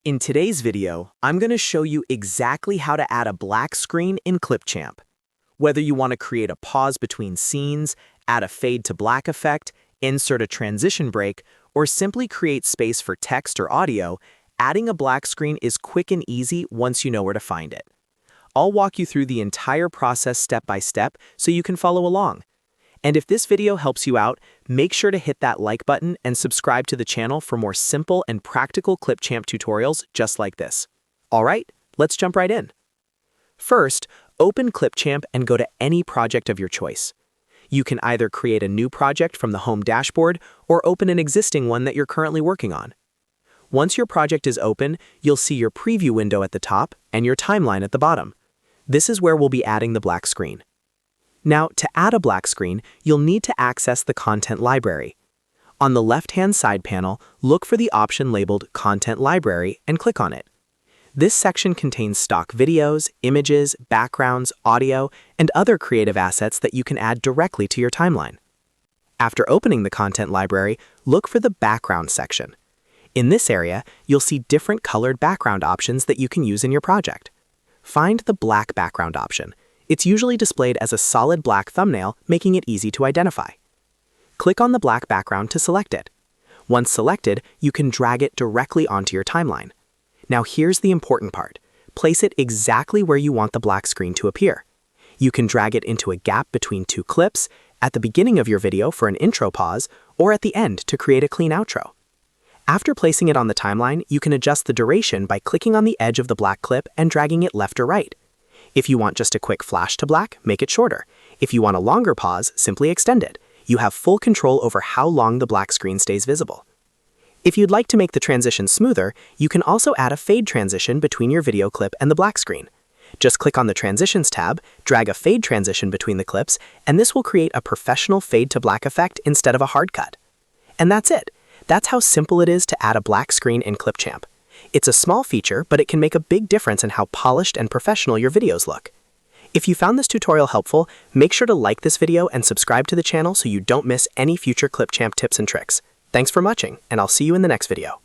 In today's video, I'm going to show you exactly how to add a black screen in Clipchamp. Whether you want to create a pause between scenes, add a fade to black effect, insert a transition break, or simply create space for text or audio, adding a black screen is quick and easy once you know where to find it. I'll walk you through the entire process step by step so you can follow along. And if this video helps you out, make sure to hit that like button and subscribe to the channel for more simple and practical Clipchamp tutorials just like this. Alright, let's jump right in. First, open Clipchamp and go to any project of your choice. You can either create a new project from the home dashboard or open an existing one that you're currently working on. Once your project is open, you'll see your preview window at the top and your timeline at the bottom. This is where we'll be adding the black screen. Now, to add a black screen, you'll need to access the Content Library. On the left-hand side panel, look for the option labeled Content Library and click on it. This section contains stock videos, images, backgrounds, audio, and other creative assets that you can add directly to your timeline. After opening the Content Library, look for the Background section. In this area, you'll see different colored background options that you can use in your project. Find the black background option. It's usually displayed as a solid black thumbnail, making it easy to identify. Click on the black background to select it. Once selected, you can drag it directly onto your timeline. Now here's the important part. Place it exactly where you want the black screen to appear. You can drag it into a gap between two clips, at the beginning of your video for an intro pause, or at the end to create a clean outro. After placing it on the timeline, you can adjust the duration by clicking on the edge of the black clip and dragging it left or right. If you want just a quick flash to black, make it shorter. If you want a longer pause, simply extend it. You have full control over how long the black screen stays visible. If you'd like to make the transition smoother, you can also add a fade transition between your video clip and the black screen. Just click on the Transitions tab, drag a fade transition between the clips, and this will create a professional fade to black effect instead of a hard cut. And that's it. That's how simple it is to add a black screen in Clipchamp. It's a small feature, but it can make a big difference in how polished and professional your videos look. If you found this tutorial helpful, make sure to like this video and subscribe to the channel so you don't miss any future Clipchamp tips and tricks. Thanks for watching, and I'll see you in the next video.